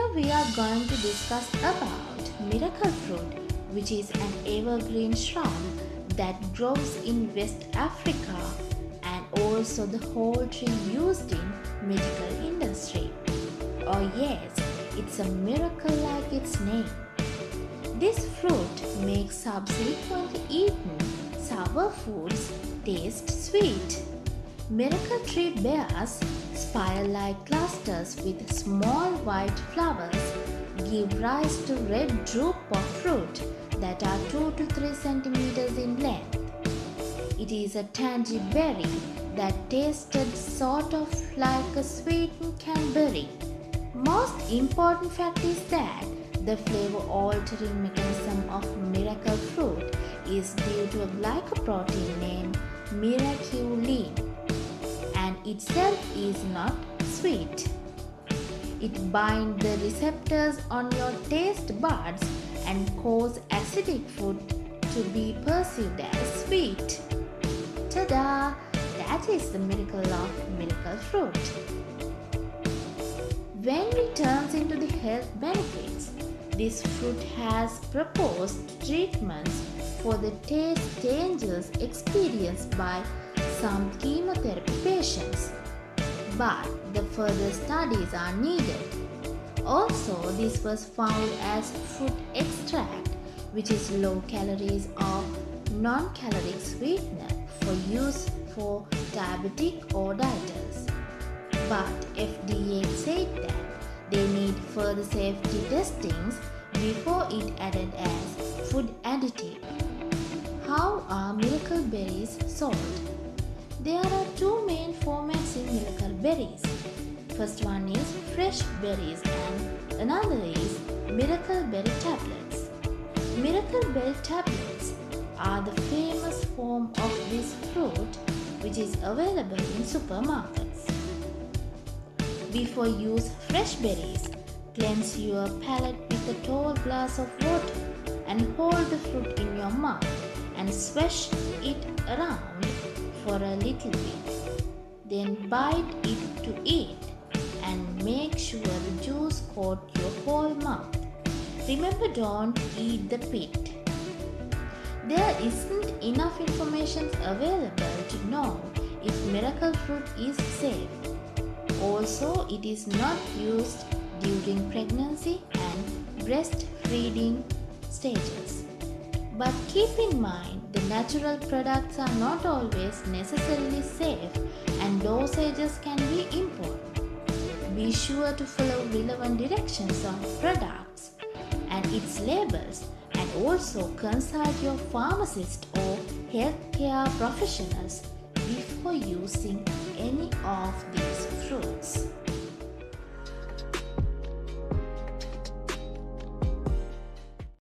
Here we are going to discuss about miracle fruit, which is an evergreen shrub that grows in West Africa and also the whole tree used in medical industry. Oh yes, it's a miracle like its name. This fruit makes subsequently eaten sour foods taste sweet. Miracle tree bears spiral-like clusters with small white flowers give rise to red drupe of fruit that are 2 to 3 centimeters in length. It is a tangy berry that tasted sort of like a sweetened cranberry. Most important fact is that the flavor-altering mechanism of miracle fruit is due to a glycoprotein named miraculin, and itself is not sweet. It binds the receptors on your taste buds and cause acidic food to be perceived as sweet. Ta-da! That is the miracle of miracle fruit. When we turn into the health benefits, this fruit has proposed treatments for the taste changes experienced by some chemotherapy patients, but the further studies are needed. Also, this was found as fruit extract, which is low calories or non-caloric sweetener for use for diabetic or dieters. But FDA said that they need further safety testings before it added as food additive. How are miracle berries sold? There are two main formats in miracle berries. First one is fresh berries and another is miracle berry tablets. Miracle berry tablets are the famous form of this fruit which is available in supermarkets. Before use fresh berries, cleanse your palate with a tall glass of water and hold the fruit in your mouth and swish it around for a little bit. Then bite it to eat and make sure the juice coat your whole mouth. Remember, don't eat the pit. There isn't enough information available to know if miracle fruit is safe. Also, it is not used during pregnancy and breastfeeding stages. But keep in mind, the natural products are not always necessarily safe and dosages can be important. Be sure to follow relevant directions on products and its labels, and also consult your pharmacist or healthcare professionals before using any of these fruits.